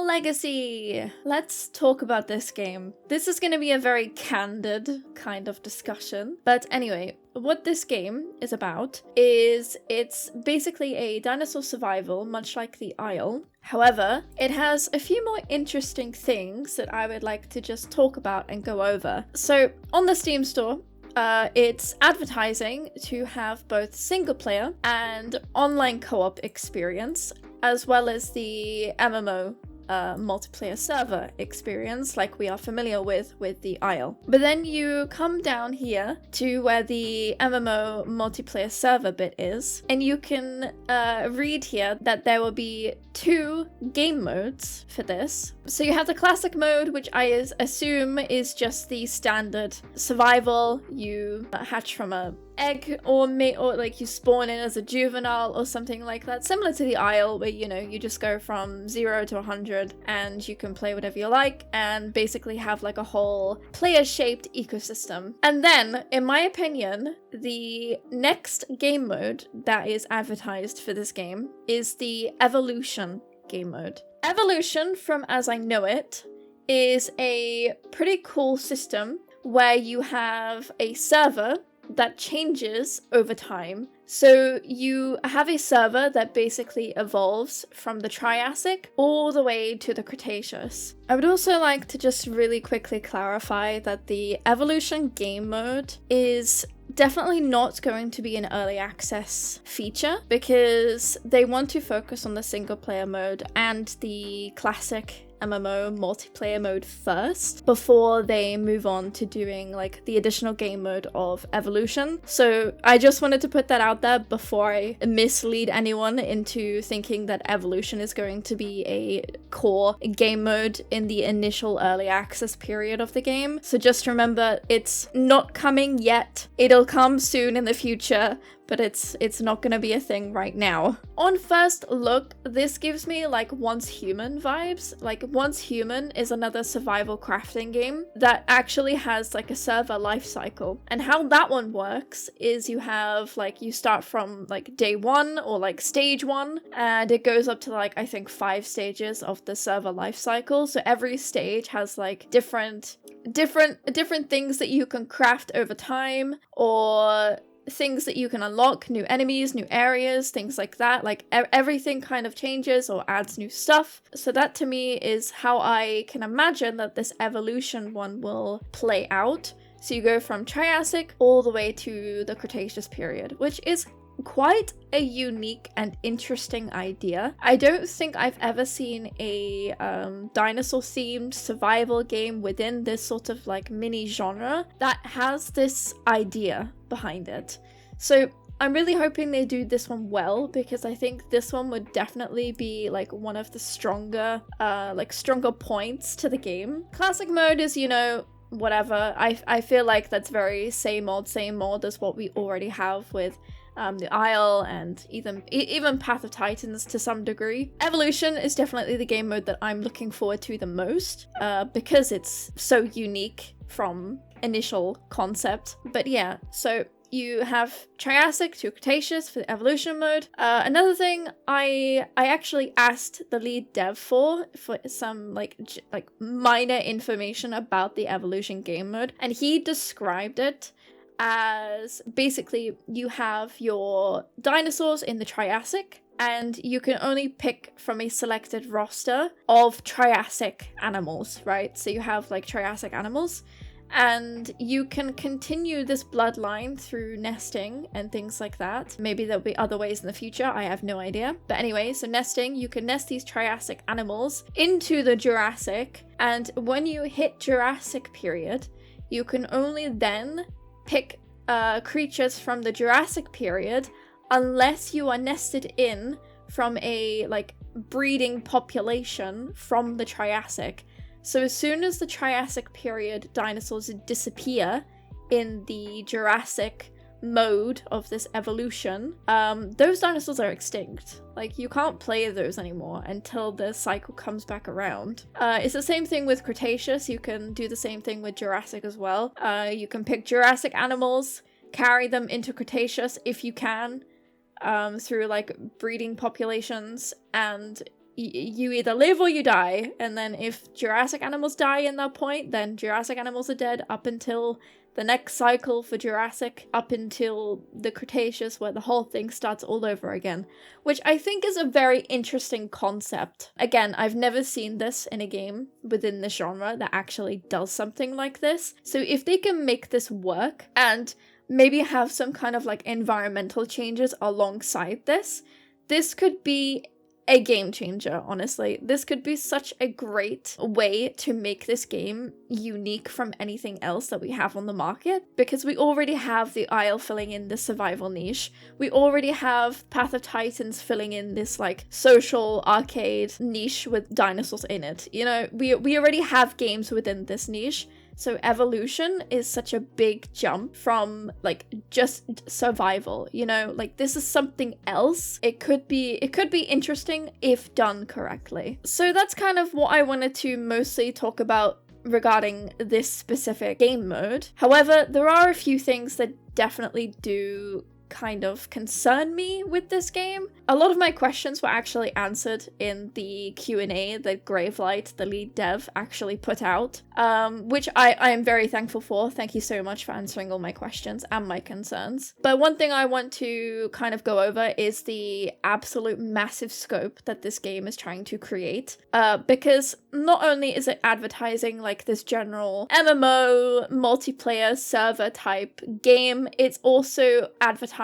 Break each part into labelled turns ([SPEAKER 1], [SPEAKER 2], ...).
[SPEAKER 1] Legacy! Let's talk about this game. This is going to be a very candid kind of discussion. But anyway, what this game is about is it's basically a dinosaur survival, much like the Isle. However, it has a few more interesting things that I would like to just talk about and go over. So on the Steam store, it's advertising to have both single player and online co-op experience, as well as the MMO multiplayer server experience like we are familiar with the Isle. But then you come down here to where the MMO multiplayer server bit is, and you can read here that there will be 2 game modes for this. So you have the classic mode, which I assume is just the standard survival. You hatch from a egg or like you spawn in as a juvenile or something like that, similar to the Isle, where you just go from 0 to 100 and you can play whatever you like and basically have like a whole player-shaped ecosystem. And then, in my opinion, the next game mode that is advertised for this game is the Evolution game mode. Evolution, from as I know it, is a pretty cool system where you have a server that changes over time. So you have a server that basically evolves from the Triassic all the way to the Cretaceous. I would also like to just really quickly clarify that the Evolution game mode is definitely not going to be an early access feature, because they want to focus on the single player mode and the classic MMO multiplayer mode first before they move on to doing like the additional game mode of Evolution. So I just wanted to put that out there before I mislead anyone into thinking that Evolution is going to be a core game mode in the initial early access period of the game. So just remember, it's not coming yet. It'll come soon in the future, but it's not gonna be a thing right now. On first look, this gives me like Once Human vibes. Like Once Human is another survival crafting game that actually has like a server life cycle. And how that one works is you start from like day 1 or like stage 1, and it goes up to like I think 5 stages of the server life cycle. So every stage has like different things that you can craft over time, or things that you can unlock, new enemies, new areas, things like that. Like everything kind of changes or adds new stuff. So that to me is how I can imagine that this Evolution one will play out. So you go from Triassic all the way to the Cretaceous period, which is quite a unique and interesting idea. I don't think I've ever seen a dinosaur themed survival game within this sort of like mini genre that has this idea behind it. So I'm really hoping they do this one well, because I think this one would definitely be like one of the stronger points to the game. Classic mode is, whatever. I feel like that's very same old as what we already have with the Isle and even Path of Titans to some degree. Evolution is definitely the game mode that I'm looking forward to the most, because it's so unique from initial concept. But yeah, so you have Triassic to Cretaceous for the Evolution mode. Another thing I actually asked the lead dev for some like minor information about the Evolution game mode, and he described it as basically you have your dinosaurs in the Triassic, and you can only pick from a selected roster of Triassic animals, right? So you have like Triassic animals, and you can continue this bloodline through nesting and things like that. Maybe there'll be other ways in the future, I have no idea. But anyway, so nesting, you can nest these Triassic animals into the Jurassic, and when you hit Jurassic period, you can only then pick creatures from the Jurassic period unless you are nested in from a like breeding population from the Triassic. So as soon as the Triassic period dinosaurs disappear in the Jurassic mode of this Evolution, those dinosaurs are extinct. Like, you can't play those anymore until the cycle comes back around. It's the same thing with Cretaceous. You can do the same thing with Jurassic as well. You can pick Jurassic animals, carry them into Cretaceous if you can, through like breeding populations, and you either live or you die. And then if Jurassic animals die in that point, then Jurassic animals are dead up until the next cycle for Jurassic, up until the Cretaceous, where the whole thing starts all over again, which I think is a very interesting concept. Again, I've never seen this in a game within the genre that actually does something like this. So if they can make this work and maybe have some kind of like environmental changes alongside this, this could be a game changer, honestly. This could be such a great way to make this game unique from anything else that we have on the market, because we already have the Isle filling in the survival niche. We already have Path of Titans filling in this like social arcade niche with dinosaurs in it. You know, we already have games within this niche. So Evolution is such a big jump from like just survival, you know, like this is something else. It could be interesting if done correctly. So that's kind of what I wanted to mostly talk about regarding this specific game mode. However, there are a few things that definitely do kind of concern me with this game. A lot of my questions were actually answered in the Q&A that Gravelight, the lead dev, actually put out, which I am very thankful for. Thank you so much for answering all my questions and my concerns. But one thing I want to kind of go over is the absolute massive scope that this game is trying to create, because not only is it advertising like this general MMO multiplayer server type game, it's also advertising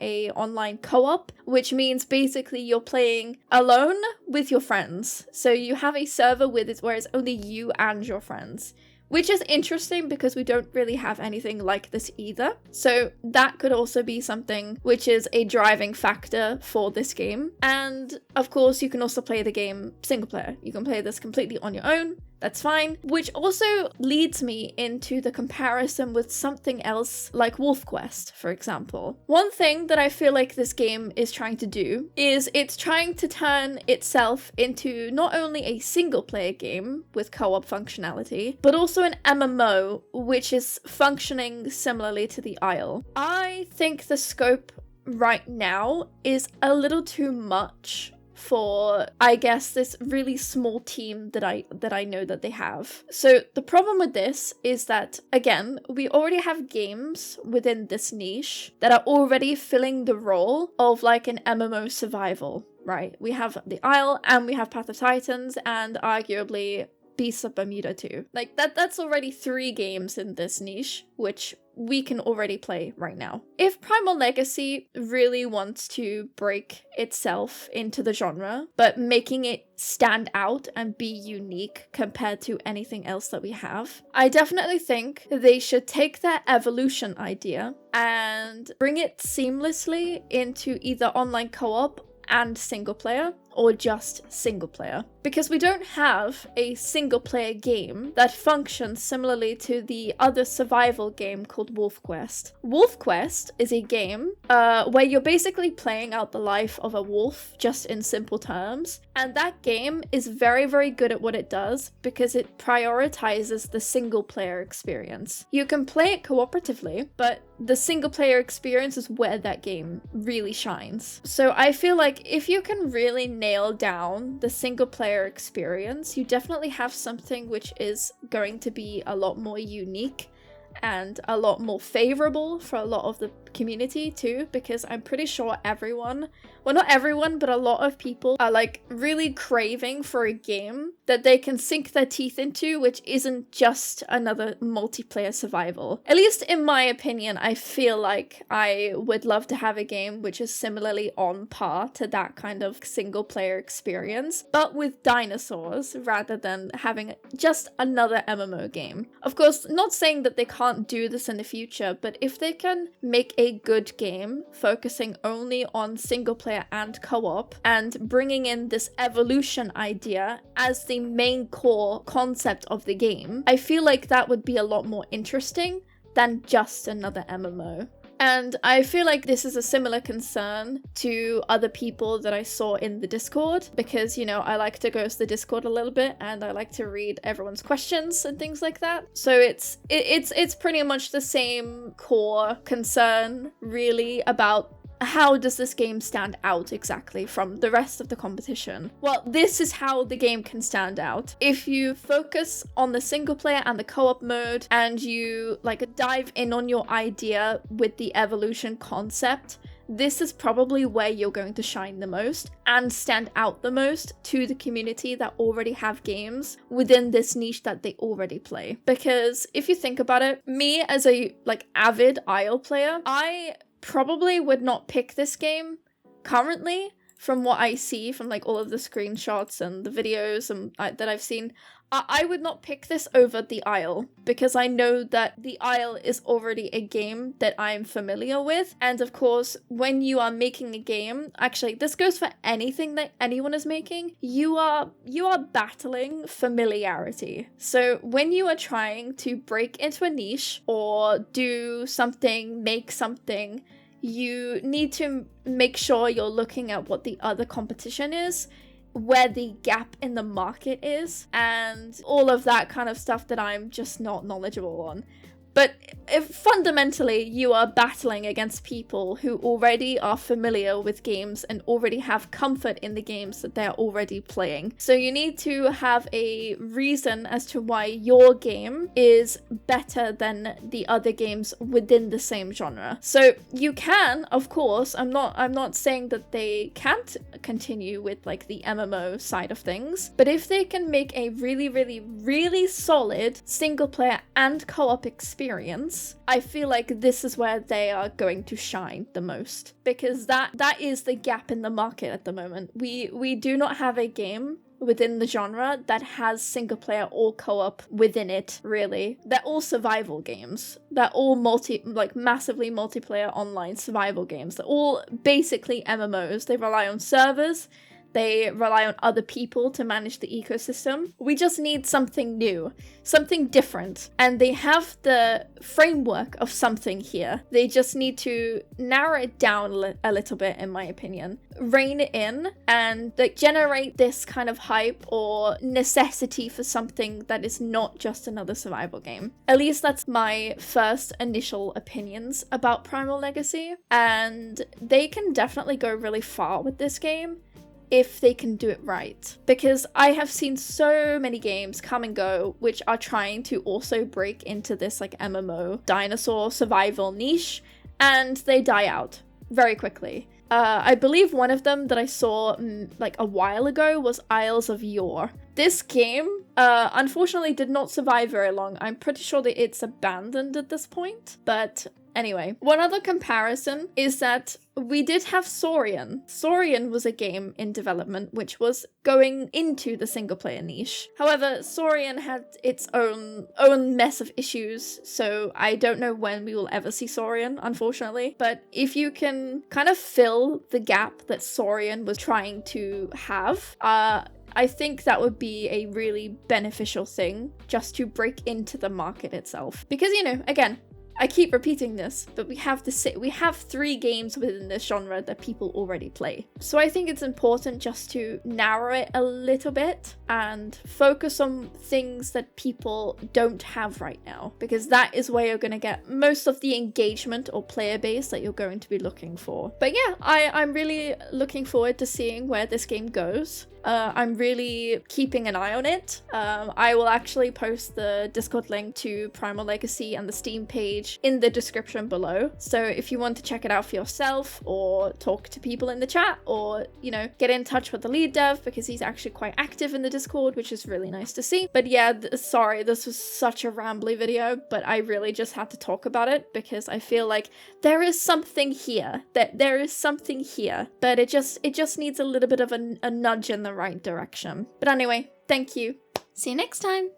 [SPEAKER 1] a online co-op, which means basically you're playing alone with your friends. So you have a server with it where it's only you and your friends, which is interesting because we don't really have anything like this either. So that could also be something which is a driving factor for this game. And of course, you can also play the game single player. You can play this completely on your own. That's fine. Which also leads me into the comparison with something else like Wolf Quest, for example. One thing that I feel like this game is trying to do is it's trying to turn itself into not only a single player game with co-op functionality, but also an MMO, which is functioning similarly to the Isle. I think the scope right now is a little too much for, I guess, this really small team that I know that they have. So the problem with this is that, again, we already have games within this niche that are already filling the role of like an MMO survival, right? We have the Isle and we have Path of Titans and arguably Beasts of Bermuda too. Like that's already 3 games in this niche, which we can already play right now. If Primal Legacy really wants to break itself into the genre, but making it stand out and be unique compared to anything else that we have, I definitely think they should take their Evolution idea and bring it seamlessly into either online co-op and single player, or just single player. Because we don't have a single player game that functions similarly to the other survival game called Wolf Quest. Wolf Quest is a game where you're basically playing out the life of a wolf, just in simple terms. And that game is very, very good at what it does because it prioritizes the single player experience. You can play it cooperatively, but the single player experience is where that game really shines. So I feel like if you can really nail down the single player experience, you definitely have something which is going to be a lot more unique and a lot more favorable for a lot of the community too, because I'm pretty sure everyone, well, not everyone, but a lot of people are like really craving for a game that they can sink their teeth into, which isn't just another multiplayer survival. At least in my opinion, I feel like I would love to have a game which is similarly on par to that kind of single player experience, but with dinosaurs rather than having just another MMO game. Of course, not saying that they can't do this in the future, but if they can make a good game focusing only on single player and co-op and bringing in this evolution idea as the main core concept of the game, I feel like that would be a lot more interesting than just another MMO. And I feel like this is a similar concern to other people that I saw in the Discord, because, you know, I like to ghost the Discord a little bit and I like to read everyone's questions and things like that. So it's pretty much the same core concern really about how does this game stand out exactly from the rest of the competition? Well, this is how the game can stand out. If you focus on the single player and the co-op mode, and you like dive in on your idea with the evolution concept, this is probably where you're going to shine the most and stand out the most to the community that already have games within this niche that they already play. Because if you think about it, me as a like avid IO player, I probably would not pick this game currently. From what I see from like all of the screenshots and the videos that I've seen, I would not pick this over the Isle, because I know that the Isle is already a game that I'm familiar with. And of course, when you are making a game, actually this goes for anything that anyone is making, you are battling familiarity. So when you are trying to break into a niche or do something, make something, you need to make sure you're looking at what the other competition is, where the gap in the market is, and all of that kind of stuff that I'm just not knowledgeable on. But if fundamentally you are battling against people who already are familiar with games and already have comfort in the games that they're already playing. So you need to have a reason as to why your game is better than the other games within the same genre. So you can, of course, I'm not saying that they can't continue with like the MMO side of things, but if they can make a really, really, really solid single player and co-op experience, I feel like this is where they are going to shine the most, because that is the gap in the market at the moment. We do not have a game within the genre that has single player or co-op within it, really. They're all survival games. They're all massively multiplayer online survival games. They're all basically MMOs. They rely on servers. They rely on other people to manage the ecosystem. We just need something new, something different. And they have the framework of something here. They just need to narrow it down a little bit, in my opinion. Rein it in and like generate this kind of hype or necessity for something that is not just another survival game. At least that's my first initial opinions about Primal Legacy. And they can definitely go really far with this game if they can do it right. Because I have seen so many games come and go which are trying to also break into this like MMO dinosaur survival niche, and they die out very quickly. I believe one of them that I saw like a while ago was Isles of Yore. This game unfortunately did not survive very long. I'm pretty sure that it's abandoned at this point, but anyway. One other comparison is that we did have Saurian. Saurian was a game in development which was going into the single player niche. However, Saurian had its own mess of issues, so I don't know when we will ever see Saurian, unfortunately. But if you can kind of fill the gap that Saurian was trying to have, I think that would be a really beneficial thing just to break into the market itself. Because, you know, again, I keep repeating this, but we have 3 games within this genre that people already play. So I think it's important just to narrow it a little bit and focus on things that people don't have right now, because that is where you're going to get most of the engagement or player base that you're going to be looking for. But yeah, I'm really looking forward to seeing where this game goes. I'm really keeping an eye on it. I will actually post the Discord link to Primal Legacy and the Steam page in the description below. So if you want to check it out for yourself, or talk to people in the chat, or, you know, get in touch with the lead dev, because he's actually quite active in the Discord, which is really nice to see. But yeah, sorry, this was such a rambly video, but I really just had to talk about it because I feel like there is something here. There is something here, but it just needs a little bit of a nudge in the right direction. But anyway, thank you. See you next time.